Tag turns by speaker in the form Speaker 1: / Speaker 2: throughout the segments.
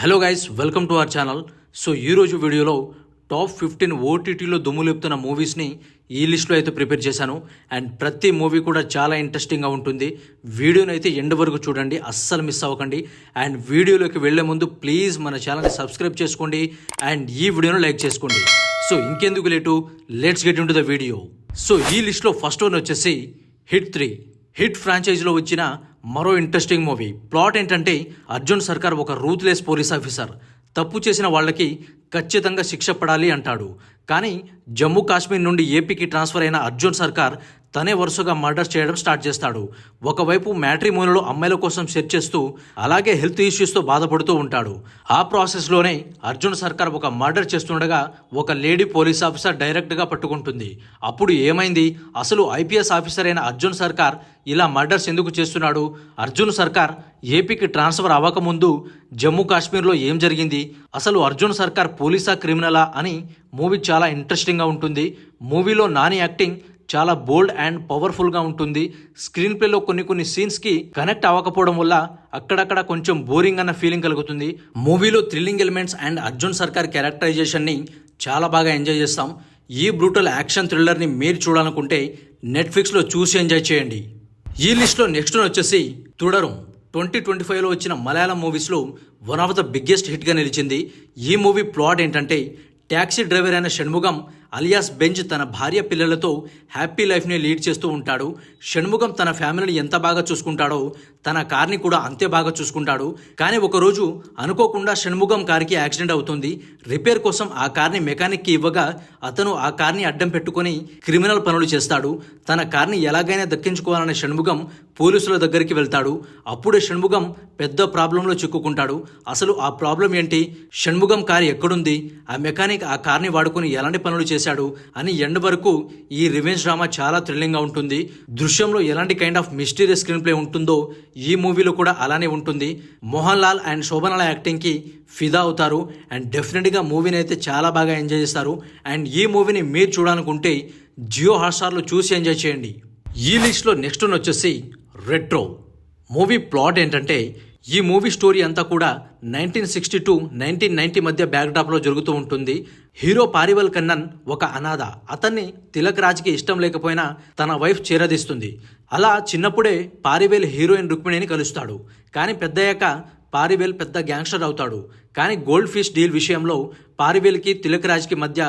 Speaker 1: Hello guys, welcome to our channel. So ఈరోజు వీడియోలో top 15 ఓటీటీలో దుమ్ము లేపుతున్న మూవీస్ని ఈ లిస్ట్లో అయితే ప్రిపేర్ చేశాను. అండ్ ప్రతి మూవీ కూడా చాలా ఇంట్రెస్టింగ్గా ఉంటుంది. వీడియోని అయితే ఎండ్ వరకు చూడండి, అస్సలు మిస్ అవ్వకండి. అండ్ వీడియోలోకి వెళ్లే ముందు ప్లీజ్ మన ఛానల్ని సబ్స్క్రైబ్ చేసుకోండి అండ్ ఈ వీడియోను లైక్ చేసుకోండి. సో ఇంకెందుకు late, let's get in to the video. So ఈ లిస్ట్లో ఫస్ట్ వన్ వచ్చేసి హిట్ 3. హిట్ ఫ్రాంచైజీలో వచ్చిన మరో ఇంట్రెస్టింగ్ మూవీ. ప్లాట్ ఏంటంటే అర్జున్ సర్కార్ ఒక రూత్లెస్ పోలీస్ ఆఫీసర్. తప్పు చేసిన వాళ్ళకి ఖచ్చితంగా శిక్ష పడాలి అంటాడు. కానీ జమ్మూ కాశ్మీర్ నుండి ఏపీకి ట్రాన్స్ఫర్ అయిన అర్జున్ సర్కార్ తనే వరుసగా మర్డర్ చేయడం స్టార్ట్ చేస్తాడు. ఒకవైపు మ్యాట్రిమోనీలో అమ్మాయిల కోసం సెర్చ్ చేస్తూ, అలాగే హెల్త్ ఇష్యూస్తో బాధపడుతూ ఉంటాడు. ఆ ప్రాసెస్లోనే అర్జున్ సర్కార్ ఒక మర్డర్ చేస్తుండగా ఒక లేడీ పోలీస్ ఆఫీసర్ డైరెక్ట్గా పట్టుకుంటుంది. అప్పుడు ఏమైంది? అసలు ఐపీఎస్ ఆఫీసర్ అయిన అర్జున్ సర్కార్ ఇలా మర్డర్స్ ఎందుకు చేస్తున్నాడు? అర్జున్ సర్కార్ ఏపీకి ట్రాన్స్ఫర్ అవ్వకముందు జమ్మూ కాశ్మీర్లో ఏం జరిగింది? అసలు అర్జున్ సర్కార్ పోలీసా క్రిమినలా అని మూవీ చాలా ఇంట్రెస్టింగ్గా ఉంటుంది. మూవీలో నాని యాక్టింగ్ చాలా బోల్డ్ అండ్ పవర్ఫుల్గా ఉంటుంది. స్క్రీన్ ప్లేలో కొన్ని సీన్స్కి కనెక్ట్ అవ్వకపోవడం వల్ల అక్కడక్కడ కొంచెం బోరింగ్ అన్న ఫీలింగ్ కలుగుతుంది. మూవీలో థ్రిల్లింగ్ ఎలిమెంట్స్ అండ్ అర్జున్ సర్కార్ క్యారెక్టరైజేషన్ని చాలా బాగా ఎంజాయ్ చేస్తాం. ఈ బ్రూటల్ యాక్షన్ థ్రిల్లర్ని మీరు చూడాలనుకుంటే నెట్ఫ్లిక్స్లో చూసి ఎంజాయ్ చేయండి. ఈ లిస్ట్లో నెక్స్ట్ వచ్చేసి తుడరం. 2025లో వచ్చిన మలయాళం మూవీస్లో వన్ ఆఫ్ ద బిగ్గెస్ట్ హిట్గా నిలిచింది. ఈ మూవీ ప్లాట్ ఏంటంటే ట్యాక్సీ డ్రైవర్ అయిన షణ్ముగం అలియాస్ బెంజ్ తన భార్య పిల్లలతో హ్యాపీ లైఫ్ని లీడ్ చేస్తూ ఉంటాడు. షణ్ముగం తన ఫ్యామిలీని ఎంత బాగా చూసుకుంటాడో తన కార్ని కూడా అంతే బాగా చూసుకుంటాడు. కానీ ఒకరోజు అనుకోకుండా షణ్ముగం కార్కి యాక్సిడెంట్ అవుతుంది. రిపేర్ కోసం ఆ కార్ని మెకానిక్కి ఇవ్వగా అతను ఆ కార్ని అడ్డం పెట్టుకొని క్రిమినల్ పనులు చేస్తాడు. తన కార్ని ఎలాగైనా దక్కించుకోవాలనే షణ్ముగం పోలీసుల దగ్గరికి వెళ్తాడు. అప్పుడే షణ్ముగం పెద్ద ప్రాబ్లంలో చిక్కుకుంటాడు. అసలు ఆ ప్రాబ్లం ఏంటి? షణ్ముగం కార్ ఎక్కడుంది? ఆ మెకానిక్ ఆ కార్ని వాడుకొని ఎలాంటి పనులు చేశాడు అని ఎండ్ వరకు ఈ రివెంజ్ డ్రామా చాలా థ్రిల్లింగ్గా ఉంటుంది. దృశ్యంలో ఎలాంటి kind of mysterious screen play ఉంటుందో ఈ మూవీలో కూడా అలానే ఉంటుంది. మోహన్ లాల్ అండ్ శోభనాల యాక్టింగ్కి ఫిదా అవుతారు అండ్ డెఫినెట్గా మూవీని అయితే చాలా బాగా ఎంజాయ్ చేస్తారు. అండ్ ఈ మూవీని మీరు చూడాలనుకుంటే జియో హాట్స్టార్లో చూసి ఎంజాయ్ చేయండి. ఈ లిస్ట్లో నెక్స్ట్ వచ్చేసి రెట్రో. మూవీ ప్లాట్ ఏంటంటే ఈ మూవీ స్టోరీ అంతా కూడా 1960 to 1990 మధ్య బ్యాక్డ్రాప్లో జరుగుతూ ఉంటుంది. హీరో పారివల్ కన్నన్ ఒక అనాథ. అతన్ని తిలక్ రాజ్కి ఇష్టం లేకపోయినా తన వైఫ్ చేరదీస్తుంది. అలా చిన్నప్పుడే పారివేల్ హీరోయిన్ రుక్మిణిని కలుస్తాడు. కానీ పెద్దయ్యాక పారివేల్ పెద్ద గ్యాంగ్స్టర్ అవుతాడు. కానీ గోల్డ్ ఫిష్ డీల్ విషయంలో పారివేల్కి తిలక్ రాజ్కి మధ్య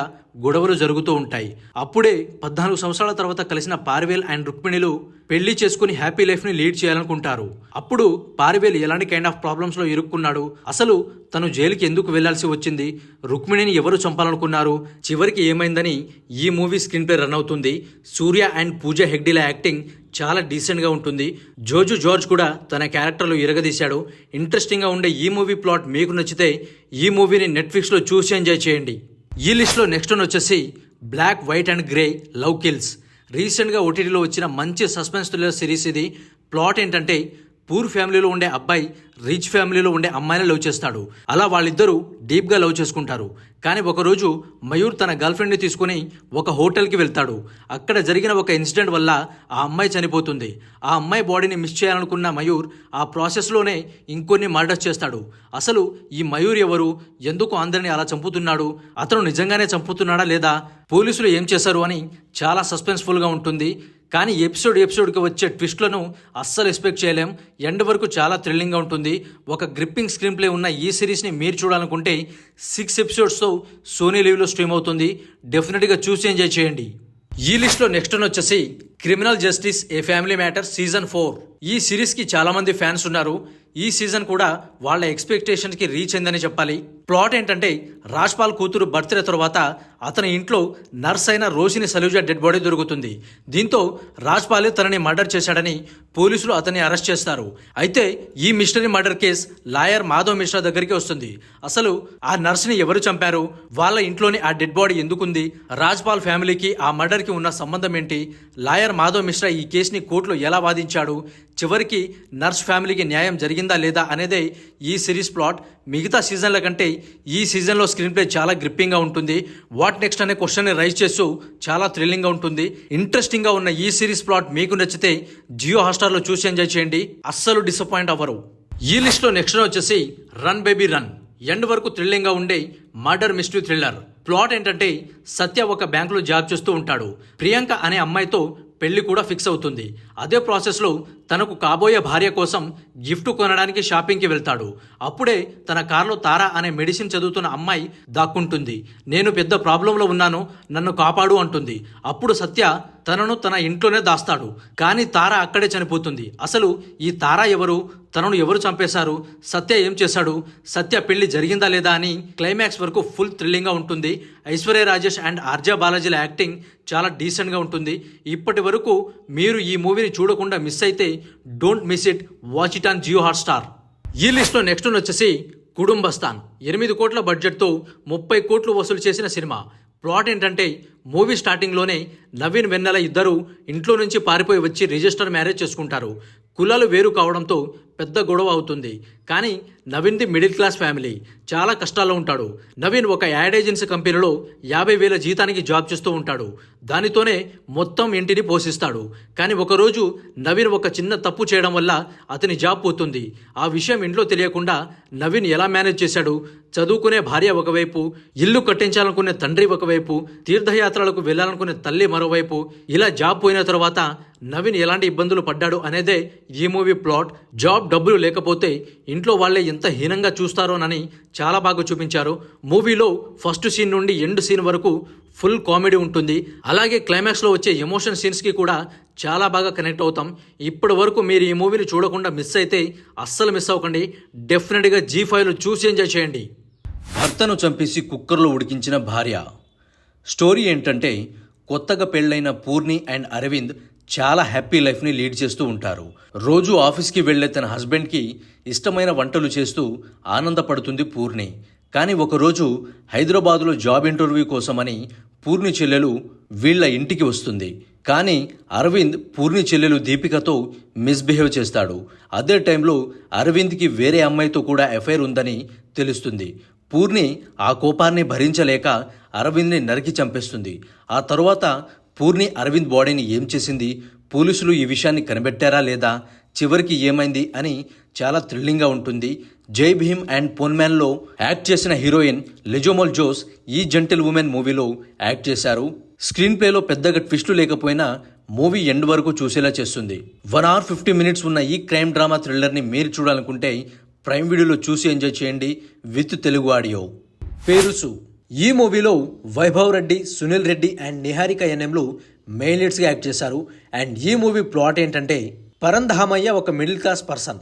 Speaker 1: గొడవలు జరుగుతూ ఉంటాయి. అప్పుడే 14 సంవత్సరాల తర్వాత కలిసిన పారివేల్ అండ్ రుక్మిణిలు పెళ్లి చేసుకుని హ్యాపీ లైఫ్ని లీడ్ చేయాలనుకుంటారు. అప్పుడు పారివేల్ ఎలాంటి కైండ్ ఆఫ్ ప్రాబ్లమ్స్లో ఇరుక్కున్నాడు? అసలు తను జైలుకి ఎందుకు వెళ్లాల్సి వచ్చింది? రుక్మిణిని ఎవరు చంపాలనుకున్నారు? చివరికి ఏమైందని ఈ మూవీ స్క్రీన్ ప్లే రన్ అవుతుంది. సూర్య అండ్ పూజా హెగ్డేల యాక్టింగ్ చాలా డీసెంట్గా ఉంటుంది. జోజు జార్జ్ కూడా తన క్యారెక్టర్లో ఇరగదీశాడు. ఇంట్రెస్టింగ్గా ఉండే ఈ మూవీ ప్లాట్ మీకు నచ్చితే ఈ మూవీని నెట్ఫ్లిక్స్లో చూసి ఎంజాయ్ చేయండి. ఈ లిస్ట్లో నెక్స్ట్ వచ్చేసి black, white and grey love kills. రీసెంట్గా ఓటీటీలో వచ్చిన మంచి సస్పెన్స్ థ్రిల్లర్ సిరీస్ ఇది. ప్లాట్ ఏంటంటే పూర్ ఫ్యామిలీలో ఉండే అబ్బాయి రిచ్ ఫ్యామిలీలో ఉండే అమ్మాయిని లవ్ చేస్తాడు. అలా వాళ్ళిద్దరూ డీప్గా లవ్ చేసుకుంటారు. కానీ ఒకరోజు మయూర్ తన గర్ల్ ఫ్రెండ్ని తీసుకుని ఒక హోటల్కి వెళ్తాడు. అక్కడ జరిగిన ఒక ఇన్సిడెంట్ వల్ల ఆ అమ్మాయి చనిపోతుంది. ఆ అమ్మాయి బాడీని మిస్ చేయాలనుకున్న మయూర్ ఆ ప్రాసెస్లోనే ఇంకొన్ని మర్డర్స్ చేస్తాడు. అసలు ఈ మయూర్ ఎవరు? ఎందుకు అందరినీ అలా చంపుతున్నాడు? అతను నిజంగానే చంపుతున్నాడా లేదా? పోలీసులు ఏం చేశారు అని చాలా సస్పెన్స్ఫుల్గా ఉంటుంది. కానీ ఎపిసోడ్కి వచ్చే ట్విస్ట్లను అస్సలు ఎక్స్పెక్ట్ చేయలేం. ఎండ్ వరకు చాలా థ్రిల్లింగ్గా ఉంటుంది. ఒక గ్రిప్పింగ్ స్క్రీన్ ప్లే ఉన్న ఈ సిరీస్ని మీరు చూడాలనుకుంటే 6 ఎపిసోడ్స్తో సోనీ లీవ్లో స్ట్రీమ్ అవుతుంది. డెఫినెట్గా చూసి ఎంజాయ్ చేయండి. ఈ లిస్ట్లో నెక్స్ట్ వచ్చేసి criminal justice A family matter season 4. ఈ సిరీస్కి చాలామంది ఫ్యాన్స్ ఉన్నారు. ఈ సీజన్ కూడా వాళ్ళ ఎక్స్పెక్టేషన్స్కి రీచ్ అయిందని చెప్పాలి. ప్లాట్ ఏంటంటే రాజ్పాల్ కూతురు బర్త్డే తర్వాత అతని ఇంట్లో నర్స్ అయిన రోషిని సలూజా డెడ్ బాడీ దొరుకుతుంది. దీంతో రాజ్పాల్ తనని మర్డర్ చేశాడని పోలీసులు అతన్ని అరెస్ట్ చేస్తారు. అయితే ఈ mystery murder case lawyer Madhav Mishra దగ్గరికి వస్తుంది. అసలు ఆ నర్స్ని ఎవరు చంపారు? వాళ్ళ ఇంట్లోని ఆ డెడ్ బాడీ ఎందుకుంది? రాజ్పాల్ ఫ్యామిలీకి ఆ మర్డర్కి ఉన్న సంబంధం ఏంటి? లాయర్ మాధవ్ మిశ్రా ఈ కేసుని కోర్టులో ఎలా వాదించాడు? చివరికి నర్స్ ఫ్యామిలీకి న్యాయం జరిగిందా లేదా అనేదే ఈ సిరీస్ ప్లాట్. మిగతా సీజన్ల కంటే ఈ సీజన్లో స్క్రీన్ ప్లే చాలా గ్రిప్పింగ్గా ఉంటుంది. వాట్ నెక్స్ట్ అనే క్వశ్చన్ని రైజ్ చేస్తూ చాలా థ్రిల్లింగ్గా ఉంటుంది. ఇంట్రెస్టింగ్గా ఉన్న ఈ సిరీస్ ప్లాట్ మీకు నచ్చితే జియో హాట్స్టార్లో చూసి ఎంజాయ్ చేయండి. అస్సలు డిసప్పాయింట్ అవ్వరు. ఈ లిస్ట్లో నెక్స్ట్ వచ్చేసి రన్ బేబీ రన్. ఎండ్ వరకు థ్రిల్లింగ్గా ఉండే మర్డర్ మిస్టరీ థ్రిల్లర్. ప్లాట్ ఏంటంటే సత్య ఒక బ్యాంకులో జాబ్ చేస్తూ ఉంటాడు. ప్రియాంక అనే అమ్మాయితో పెళ్లి కూడా ఫిక్స్ అవుతుంది. అదే ప్రాసెస్లో తనకు కాబోయే భార్య కోసం గిఫ్ట్ కొనడానికి షాపింగ్కి వెళ్తాడు. అప్పుడే తన కార్లో తారా అనే మెడిసిన్ చదువుతున్న అమ్మాయి దాక్కుంటుంది. నేను పెద్ద ప్రాబ్లంలో ఉన్నాను, నన్ను కాపాడు అంటుంది. అప్పుడు సత్య తనను తన ఇంట్లోనే దాస్తాడు. కానీ తారా అక్కడే చనిపోతుంది. అసలు ఈ తారా ఎవరు, తనను ఎవరు చంపేశారు, సత్య ఏం చేశాడు, సత్య పెళ్లి జరిగిందా లేదా అని క్లైమాక్స్ వరకు ఫుల్ థ్రిల్లింగ్గా ఉంటుంది. ఐశ్వర్య రాజేష్ అండ్ ఆర్జే బాలాజీల యాక్టింగ్ చాలా డీసెంట్గా ఉంటుంది. ఇప్పటి వరకు మీరు ఈ మూవీని చూడకుండా మిస్ అయితే don't miss it, watch it on Jio Hotstar. ఈ లిస్ట్లో నెక్స్ట్ వచ్చేసి కుటుంబస్థాన్. 8 కోట్ల బడ్జెట్తో 30 కోట్లు వసూలు చేసిన సినిమా. ప్లాట్ ఏంటంటే మూవీ స్టార్టింగ్లోనే నవీన్ వెన్నెల ఇద్దరు ఇంట్లో నుంచి పారిపోయి వచ్చి రిజిస్టర్ మ్యారేజ్ చేసుకుంటారు. కులాలు వేరు కావడంతో పెద్ద గొడవ అవుతుంది. కానీ నవీన్ది మిడిల్ క్లాస్ ఫ్యామిలీ, చాలా కష్టాల్లో ఉంటాడు. నవీన్ ఒక యాడ్ ఏజెన్సీ కంపెనీలో 50,000 జీతానికి జాబ్ చేస్తూ ఉంటాడు. దానితోనే మొత్తం ఇంటిని పోషిస్తాడు. కానీ ఒకరోజు నవీన్ ఒక చిన్న తప్పు చేయడం వల్ల అతని జాబ్ పోతుంది. ఆ విషయం ఇంట్లో తెలియకుండా నవీన్ ఎలా మేనేజ్ చేశాడు, చదువుకునే భార్య ఒకవైపు, ఇల్లు కట్టించాలనుకునే తండ్రి ఒకవైపు, తీర్థయాత్రలకు వెళ్లాలనుకునే తల్లి మరోవైపు, ఇలా జాబ్ పోయిన తర్వాత నవీన్ ఎలాంటి ఇబ్బందులు పడ్డాడు అనేదే ఈ మూవీ ప్లాట్. జాబ్ డబ్బులు లేకపోతే ఇంట్లో వాళ్ళే ఎంత హీనంగా చూస్తారోనని చాలా బాగా చూపించారు. మూవీలో ఫస్ట్ సీన్ నుండి ఎండ్ సీన్ వరకు ఫుల్ కామెడీ ఉంటుంది. అలాగే క్లైమాక్స్లో వచ్చే ఎమోషన్ సీన్స్కి కూడా చాలా బాగా కనెక్ట్ అవుతాం. ఇప్పటి వరకు మీరు ఈ మూవీని చూడకుండా మిస్ అయితే అస్సలు మిస్ అవ్వకండి. డెఫినెట్గా G5లో చూసి ఎంజాయ్ చేయండి. భర్తను చంపేసి కుక్కర్లో ఉడికించిన భార్య. స్టోరీ ఏంటంటే కొత్తగా పెళ్ళైన పూర్ణి అండ్ అరవింద్ చాలా హ్యాపీ లైఫ్ని లీడ్ చేస్తూ ఉంటారు. రోజు ఆఫీస్కి వెళ్లే తన హస్బెండ్కి ఇష్టమైన వంటలు చేస్తూ ఆనందపడుతుంది పూర్ణి. కానీ ఒకరోజు హైదరాబాదులో జాబ్ ఇంటర్వ్యూ కోసమని పూర్ణి చెల్లెలు వీళ్ల ఇంటికి వస్తుంది. కానీ అరవింద్ పూర్ణి చెల్లెలు దీపికతో మిస్బిహేవ్ చేస్తాడు. అదే టైంలో అరవింద్కి వేరే అమ్మాయితో కూడా ఎఫైర్ ఉందని తెలుస్తుంది. పూర్ణి ఆ కోపాన్ని భరించలేక అరవింద్ని నరికి చంపేస్తుంది. ఆ తరువాత పూర్ణి అరవింద్ బాడీని ఏం చేసింది, పోలీసులు ఈ విషయాన్ని కనిపెట్టారా లేదా, చివరికి ఏమైంది అని చాలా థ్రిల్లింగ్గా ఉంటుంది. జై భీమ్ అండ్ పోన్మ్యాన్లో యాక్ట్ చేసిన హీరోయిన్ లిజోమోల్ జోస్ ఈ జెంటిల్ ఉమెన్ మూవీలో యాక్ట్ చేశారు. స్క్రీన్ ప్లేలో పెద్దగా ట్విస్టు లేకపోయినా మూవీ ఎండ్ వరకు చూసేలా చేస్తుంది. 1 hour 50 minutes ఉన్న ఈ క్రైమ్ డ్రామా థ్రిల్లర్ని మీరు చూడాలనుకుంటే ప్రైమ్ వీడియోలో చూసి ఎంజాయ్ చేయండి విత్ తెలుగు ఆడియో. పేరుసు. ఈ మూవీలో వైభవ్ రెడ్డి, సునీల్ రెడ్డి అండ్ నిహారిక ఎన్ఎంలు మెయిన్ లీడ్స్గా యాక్ట్ చేశారు. అండ్ ఈ మూవీ ప్లాట్ ఏంటంటే పరంధామయ్య ఒక మిడిల్ క్లాస్ పర్సన్.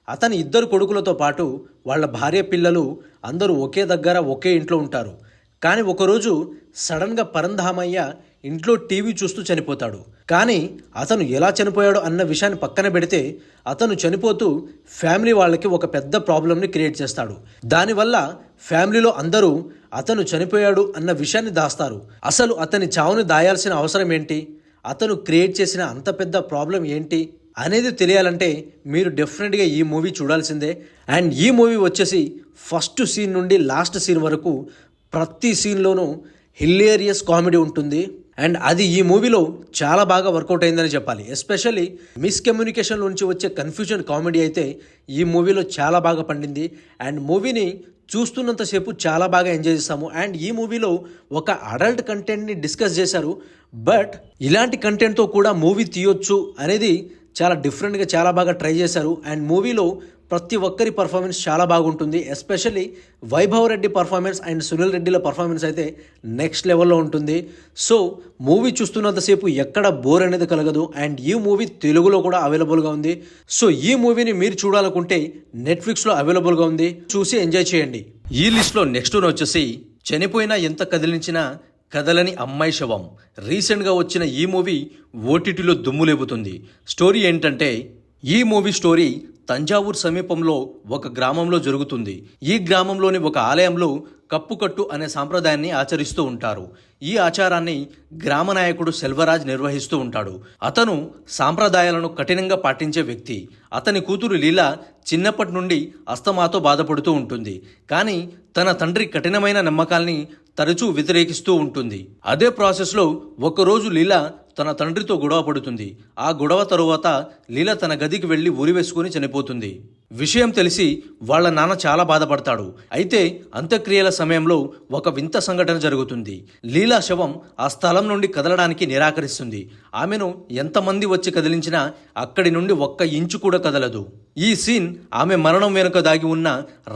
Speaker 1: అతని 2 కొడుకులతో పాటు వాళ్ళ భార్య పిల్లలు అందరూ ఒకే దగ్గర ఒకే ఇంట్లో ఉంటారు. కానీ ఒకరోజు సడన్గా పరంధామయ్య ఇంట్లో టీవీ చూస్తూ చనిపోతాడు. కానీ అతను ఎలా చనిపోయాడు అన్న విషయాన్ని పక్కన పెడితే అతను చనిపోతూ ఫ్యామిలీ వాళ్ళకి ఒక పెద్ద ప్రాబ్లంని క్రియేట్ చేస్తాడు. దానివల్ల ఫ్యామిలీలో అందరూ అతను చనిపోయాడు అన్న విషయాన్ని దాస్తారు. అసలు అతని చావుని దాయాల్సిన అవసరం ఏంటి, అతను క్రియేట్ చేసిన అంత పెద్ద ప్రాబ్లం ఏంటి అనేది తెలియాలంటే మీరు డెఫినెట్గా ఈ మూవీ చూడాల్సిందే. అండ్ ఈ మూవీ వచ్చేసి ఫస్ట్ సీన్ నుండి లాస్ట్ సీన్ వరకు ప్రతి సీన్లోనూ హిలేరియస్ కామెడీ ఉంటుంది. అండ్ అది ఈ మూవీలో చాలా బాగా వర్కౌట్ అయిందని చెప్పాలి. ఎస్పెషల్లీ మిస్కమ్యూనికేషన్ నుంచి వచ్చే కన్ఫ్యూజన్ కామెడీ అయితే ఈ మూవీలో చాలా బాగా పండింది. అండ్ మూవీని చూస్తున్నంతసేపు చాలా బాగా ఎంజాయ్ చేస్తాము. అండ్ ఈ మూవీలో ఒక అడల్ట్ కంటెంట్ని డిస్కస్ చేశారు. బట్ ఇలాంటి కంటెంట్తో కూడా మూవీ తీయొచ్చు అనేది చాలా డిఫరెంట్గా చాలా బాగా ట్రై చేశారు. అండ్ మూవీలో ప్రతి ఒక్కరి పర్ఫార్మెన్స్ చాలా బాగుంటుంది. Especially Vaibhav Reddy performance and Sunil రెడ్డిల పర్ఫార్మెన్స్ అయితే నెక్స్ట్ లెవెల్లో ఉంటుంది. సో మూవీ చూస్తున్నంతసేపు ఎక్కడ బోర్ అనేది కలగదు. అండ్ ఈ మూవీ తెలుగులో కూడా అవైలబుల్గా ఉంది. సో ఈ మూవీని మీరు చూడాలనుకుంటే నెట్ఫ్లిక్స్లో అవైలబుల్గా ఉంది, చూసి ఎంజాయ్ చేయండి. ఈ లిస్ట్లో నెక్స్ట్ వచ్చేసి చనిపోయినా ఎంత కదిలించినా కదలని అమ్మాయి శవం. రీసెంట్గా వచ్చిన ఈ మూవీ ఓటీటీలో దుమ్ము లేపుతుంది. స్టోరీ ఏంటంటే ఈ మూవీ స్టోరీ తంజావూరు సమీపంలో ఒక గ్రామంలో జరుగుతుంది. ఈ గ్రామంలోని ఒక ఆలయంలో కప్పుకట్టు అనే సాంప్రదాయాన్ని ఆచరిస్తూ ఉంటారు. ఈ ఆచారాన్ని గ్రామ నాయకుడు సెల్వరాజ్ నిర్వహిస్తూ ఉంటాడు. అతను సాంప్రదాయాలను కఠినంగా పాటించే వ్యక్తి. అతని కూతురు లీలా చిన్నప్పటి నుండి అస్తమాతో బాధపడుతూ ఉంటుంది. కానీ తన తండ్రి కఠినమైన నమ్మకాల్ని తరచూ వ్యతిరేకిస్తూ ఉంటుంది. అదే ప్రాసెస్లో ఒకరోజు లీలా తన తండ్రితో గొడవ పడుతుంది. ఆ గొడవ తరువాత లీల తన గదికి వెళ్లి ఉరివేసుకుని చనిపోతుంది. విషయం తెలిసి వాళ్ళ నాన్న చాలా బాధపడతాడు. అయితే అంత్యక్రియల సమయంలో ఒక వింత సంఘటన జరుగుతుంది. లీలా శవం ఆ స్థలం నుండి కదలడానికి నిరాకరిస్తుంది. ఆమెను ఎంతమంది వచ్చి కదిలించినా అక్కడి నుండి ఒక్క ఇంచు కూడా కదలదు. ఈ సీన్ ఆమె మరణం వెనుక దాగి ఉన్న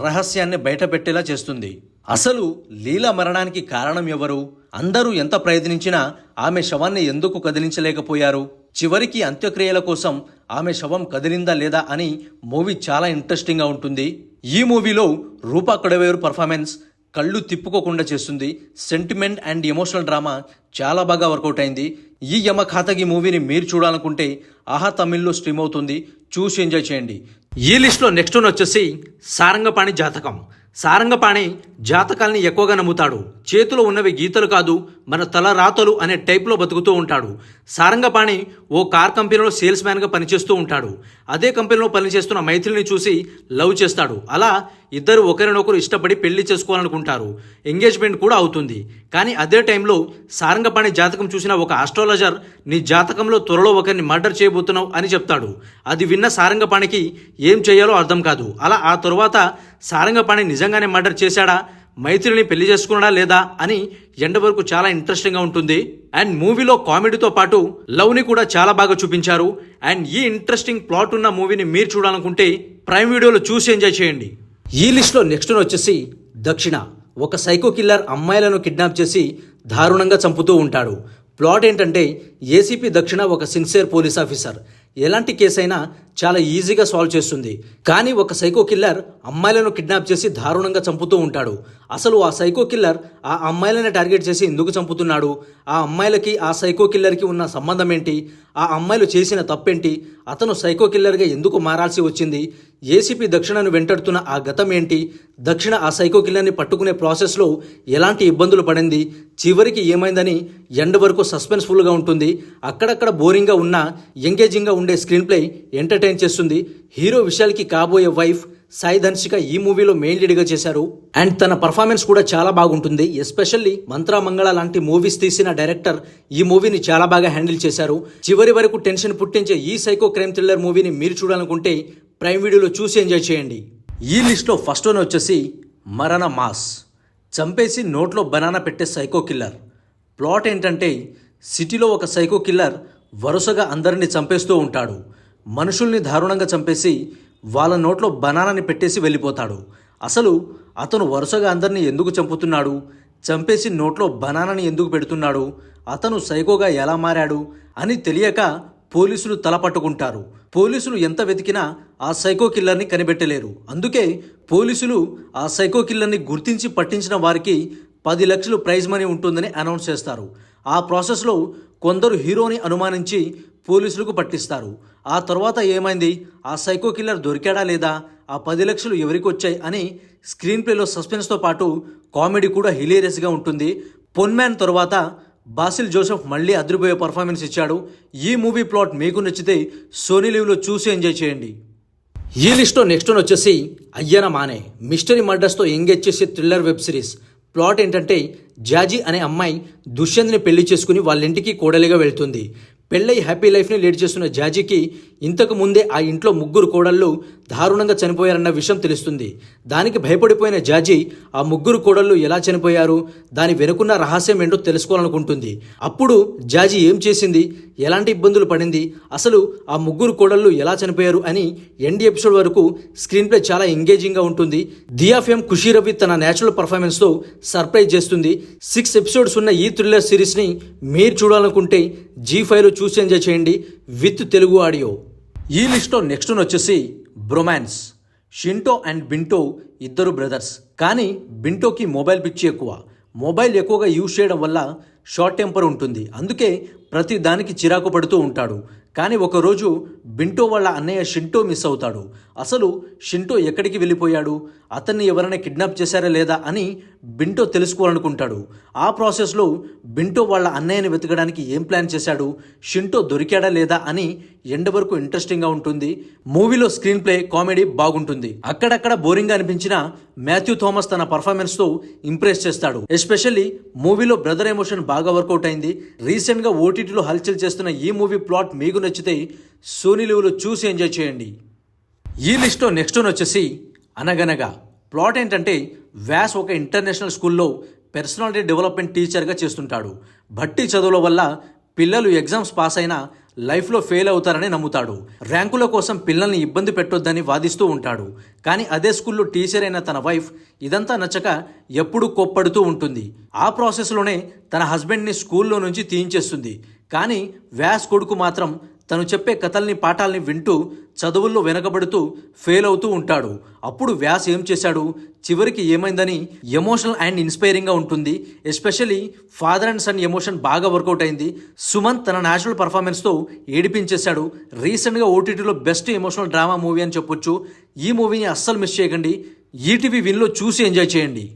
Speaker 1: రహస్యాన్ని బయటపెట్టేలా చేస్తుంది. అసలు లీలా మరణానికి కారణం ఎవరు? అందరూ ఎంత ప్రయత్నించినా ఆమె శవాన్ని ఎందుకు కదిలించలేకపోయారు? చివరికి అంత్యక్రియల కోసం ఆమె శవం కదిలిందా లేదా అని మూవీ చాలా ఇంట్రెస్టింగ్గా ఉంటుంది. ఈ మూవీలో రూపా కడవేరు పర్ఫార్మెన్స్ కళ్ళు తిప్పుకోకుండా చేస్తుంది. సెంటిమెంట్ అండ్ ఎమోషనల్ డ్రామా చాలా బాగా వర్కౌట్ అయింది. ఈ యమఖాతగి మూవీని మీరు చూడాలనుకుంటే ఆహా తమిళ్లో స్ట్రీమ్ అవుతుంది, చూసి ఎంజాయ్ చేయండి. ఈ లిస్ట్లో నెక్స్ట్ వన్ వచ్చేసి సారంగపాణి జాతకం. సారంగపాణి జాతకాల్ని ఎక్కువగా నమ్ముతాడు. చేతిలో ఉన్నవి గీతలు కాదు, మన తల రాతలు అనే టైప్లో బతుకుతూ ఉంటాడు. సారంగపాణి ఓ కార్ కంపెనీలో సేల్స్ మ్యాన్గా పనిచేస్తూ ఉంటాడు. అదే కంపెనీలో పనిచేస్తున్న మైత్రిని చూసి లవ్ చేస్తాడు. అలా ఇద్దరు ఒకరినొకరు ఇష్టపడి పెళ్లి చేసుకోవాలనుకుంటారు. ఎంగేజ్మెంట్ కూడా అవుతుంది. కానీ అదే టైంలో సారంగపాణి జాతకం చూసిన ఒక ఆస్ట్రాలజర్ నీ జాతకంలో త్వరలో ఒకరిని మర్డర్ చేయబోతున్నావు అని చెప్తాడు. అది విన్న సారంగపాణికి ఏం చేయాలో అర్థం కాదు. అలా ఆ తరువాత సారంగపాణి నిజంగానే మర్డర్ చేశాడా, మైత్రిని పెళ్లి చేసుకున్నాడా లేదా అని ఎండ వరకు చాలా ఇంట్రెస్టింగ్గా ఉంటుంది. అండ్ మూవీలో కామెడీతో పాటు లవ్ని కూడా చాలా బాగా చూపించారు. అండ్ ఈ ఇంట్రెస్టింగ్ ప్లాట్ ఉన్న మూవీని మీరు చూడాలనుకుంటే ప్రైమ్ వీడియోలో చూసి ఎంజాయ్ చేయండి. ఈ లిస్ట్లో నెక్స్ట్ వచ్చేసి దక్షిణ. ఒక సైకో కిల్లర్ అమ్మాయిలను కిడ్నాప్ చేసి దారుణంగా చంపుతూ ఉంటాడు. ప్లాట్ ఏంటంటే ఏసీపీ దక్షిణ ఒక సిన్సియర్ పోలీస్ ఆఫీసర్. ఎలాంటి కేసు అయినా చాలా ఈజీగా సాల్వ్ చేస్తుంది. కానీ ఒక సైకో కిల్లర్ అమ్మాయిలను కిడ్నాప్ చేసి దారుణంగా చంపుతూ ఉంటాడు. అసలు ఆ సైకో కిల్లర్ ఆ అమ్మాయిలను టార్గెట్ చేసి ఎందుకు చంపుతున్నాడు? ఆ అమ్మాయిలకి ఆ సైకో కిల్లర్కి ఉన్న సంబంధం ఏంటి? ఆ అమ్మాయిలు చేసిన తప్పేంటి? అతను సైకో కిల్లర్గా ఎందుకు మారాల్సి వచ్చింది? ఏసీపీ దక్షిణను వెంటాడుతున్న ఆ గతం ఏంటి? దక్షిణ ఆ సైకో కిల్లర్ని పట్టుకునే ప్రాసెస్లో ఎలాంటి ఇబ్బందులు పడింది? చివరికి ఏమైందని ఎండ్ వరకు సస్పెన్స్ఫుల్గా ఉంటుంది. అక్కడక్కడ బోరింగ్గా ఉన్నా ఎంగేజింగ్గా ఉండే స్క్రీన్ ప్లే ఎంటర్టైన్ చేస్తుంది. హీరో విశాల్కి కాబోయే వైఫ్ సాయి ధన్షిక ఈ మూవీలో మెయిన్ లీడ్గా చేశారు. అండ్ తన పర్ఫార్మెన్స్ కూడా చాలా బాగుంటుంది. ఎస్పెషల్లీ మంత్రామంగళ లాంటి మూవీస్ తీసిన డైరెక్టర్ ఈ మూవీని చాలా బాగా హ్యాండిల్ చేశారు. చివరి వరకు టెన్షన్ పుట్టించే ఈ సైకో క్రైమ్ థ్రిల్లర్ మూవీని మీరు చూడాలనుకుంటే ప్రైమ్ వీడియోలో చూసి ఎంజాయ్ చేయండి. ఈ లిస్ట్లో ఫస్ట్ వన్ వచ్చేసి మరణ మాస్. చంపేసి నోట్లో బనానా పెట్టే సైకో కిల్లర్. ప్లాట్ ఏంటంటే సిటీలో ఒక సైకో కిల్లర్ వరుసగా అందరినీ చంపేస్తూ ఉంటాడు. మనుషుల్ని దారుణంగా చంపేసి వాళ్ళ నోట్లో బనానాని పెట్టేసి వెళ్ళిపోతాడు. అసలు అతను వరుసగా అందరినీ ఎందుకు చంపుతున్నాడు? చంపేసి నోట్లో బనానాని ఎందుకు పెడుతున్నాడు? అతను సైకోగా ఎలా మారాడు అని తెలియక పోలీసులు తలపట్టుకుంటారు. పోలీసులు ఎంత వెతికినా ఆ సైకో కిల్లర్ని కనిపెట్టలేరు. అందుకే పోలీసులు ఆ సైకో కిల్లర్ని గుర్తించి పట్టించిన వారికి 10 లక్షలు ప్రైజ్ మనీ ఉంటుందని అనౌన్స్ చేస్తారు. ఆ ప్రాసెస్లో కొందరు హీరోని అనుమానించి పోలీసులకు పట్టిస్తారు. ఆ తర్వాత ఏమైంది? ఆ సైకో కిల్లర్ దొరికాడా లేదా? ఆ 10 లక్షలు ఎవరికి వచ్చాయి అని స్క్రీన్ ప్లేలో సస్పెన్స్తో పాటు కామెడీ కూడా హిలేరియస్గా ఉంటుంది. పొన్మ్యాన్ తర్వాత బాసిల్ జోసెఫ్ మళ్ళీ అదిరిపోయే పర్ఫార్మెన్స్ ఇచ్చాడు. ఈ మూవీ ప్లాట్ మీకు నచ్చితే సోనీ లీవ్లో చూసి ఎంజాయ్ చేయండి. ఈ లిస్ట్లో నెక్స్ట్ వన్ వచ్చేసి అయ్యన మానే. మిస్టరీ మర్డర్స్తో ఎంగేజ్ చేసే థ్రిల్లర్ వెబ్ సిరీస్. ప్లాట్ ఏంటంటే జాజీ అనే అమ్మాయి దుష్యంత్ని పెళ్లి చేసుకుని వాళ్ళ ఇంటికి కోడలిగా వెళ్తుంది. పెళ్ళై హ్యాపీ లైఫ్ని లీడ్ చేస్తున్న జాజీకి ఇంతకు ముందే ఆ ఇంట్లో 3 కోడళ్ళు దారుణంగా చనిపోయారన్న విషయం తెలుస్తుంది. దానికి భయపడిపోయిన జాజీ ఆ 3 కోడళ్ళు ఎలా చనిపోయారు, దాని వెనుకున్న రహస్యం ఏంటో తెలుసుకోవాలనుకుంటుంది. అప్పుడు జాజీ ఏం చేసింది, ఎలాంటి ఇబ్బందులు పడింది, అసలు ఆ 3 కోడళ్ళు ఎలా చనిపోయారు అని ఎండ్ ఎపిసోడ్ వరకు స్క్రీన్ ప్లే చాలా ఎంగేజింగ్గా ఉంటుంది. దియా ఫేమ్ ఖుషీ రవి తన న్యాచురల్ పర్ఫార్మెన్స్తో సర్ప్రైజ్ చేస్తుంది. 6 ఎపిసోడ్స్ ఉన్న ఈ థ్రిల్లర్ సిరీస్ని మీరు చూడాలనుకుంటే G5లో చూసి ఎంజాయ్ చేయండి విత్ తెలుగు ఆడియో. ఈ లిస్ట్లో నెక్స్ట్ వచ్చేసి బ్రొమాన్స్. షింటో అండ్ బింటో ఇద్దరు బ్రదర్స్. కానీ బింటోకి మొబైల్ పిచ్చి ఎక్కువ. మొబైల్ ఎక్కువగా యూజ్ చేయడం వల్ల షార్ట్ టెంపర్ ఉంటుంది. అందుకే ప్రతి దానికి చిరాకు పడుతూ ఉంటాడు. కానీ ఒకరోజు బింటో వాళ్ళ అన్నయ్య షింటో మిస్ అవుతాడు. అసలు షింటో ఎక్కడికి వెళ్ళిపోయాడు, అతన్ని ఎవరైనా కిడ్నాప్ చేశారా లేదా అని బింటో తెలుసుకోవాలనుకుంటాడు. ఆ ప్రాసెస్లో బింటో వాళ్ళ అన్నయ్యని వెతకడానికి ఏం ప్లాన్ చేశాడు, షింటో దొరికాడా లేదా అని ఎండ్ వరకు ఇంట్రెస్టింగ్గా ఉంటుంది. మూవీలో స్క్రీన్ ప్లే, కామెడీ బాగుంటుంది. అక్కడక్కడ బోరింగ్గా అనిపించిన మాథ్యూ థామస్ తన పర్ఫార్మెన్స్తో ఇంప్రెస్ చేస్తాడు. ఎస్పెషల్లీ మూవీలో బ్రదర్ ఎమోషన్ బాగా వర్కౌట్ అయింది. రీసెంట్గా ఓటీటీలో హల్చల్ చేస్తున్న ఈ మూవీ ప్లాట్ మీకు నచ్చితే సోనీ లీవ్లో చూసి ఎంజాయ్ చేయండి. ఈ లిస్ట్లో నెక్స్ట్ వన్ వచ్చేసి అనగనగా. ప్లాట్ ఏంటంటే వ్యాస్ ఒక ఇంటర్నేషనల్ స్కూల్లో పర్సనాలిటీ డెవలప్మెంట్ టీచర్గా చేస్తుంటాడు. భట్టి చదువుల వల్ల పిల్లలు ఎగ్జామ్స్ పాస్ అయినా లైఫ్లో ఫెయిల్ అవుతారని నమ్ముతాడు. ర్యాంకుల కోసం పిల్లల్ని ఇబ్బంది పెట్టొద్దని వాదిస్తూ ఉంటాడు. కానీ అదే స్కూల్లో టీచర్ అయిన తన వైఫ్ ఇదంతా నచ్చక ఎప్పుడూ కోప్పడుతూ ఉంటుంది. ఆ ప్రాసెస్లోనే తన హస్బెండ్ని స్కూల్లో నుంచి తీయించేస్తుంది. కానీ వ్యాస్ కొడుకు మాత్రం తను చెప్పే కథల్ని, పాఠాలని వింటూ చదువుల్లో వెనకబడుతూ ఫెయిల్ అవుతూ ఉంటాడు. అప్పుడు వ్యాస్ ఏం చేశాడు, చివరికి ఏమైందని ఎమోషనల్ అండ్ ఇన్స్పైరింగ్గా ఉంటుంది. Especially father and son emotion బాగా వర్కౌట్ అయింది. సుమంత్ తన న్యాచురల్ పర్ఫార్మెన్స్తో ఏడిపించేశాడు. రీసెంట్గా ఓటీటీలో బెస్ట్ ఎమోషనల్ డ్రామా మూవీ అని చెప్పొచ్చు. ఈ మూవీని అస్సలు మిస్ చేయకండి. ఈటీవీ విన్లో చూసి ఎంజాయ్ చేయండి.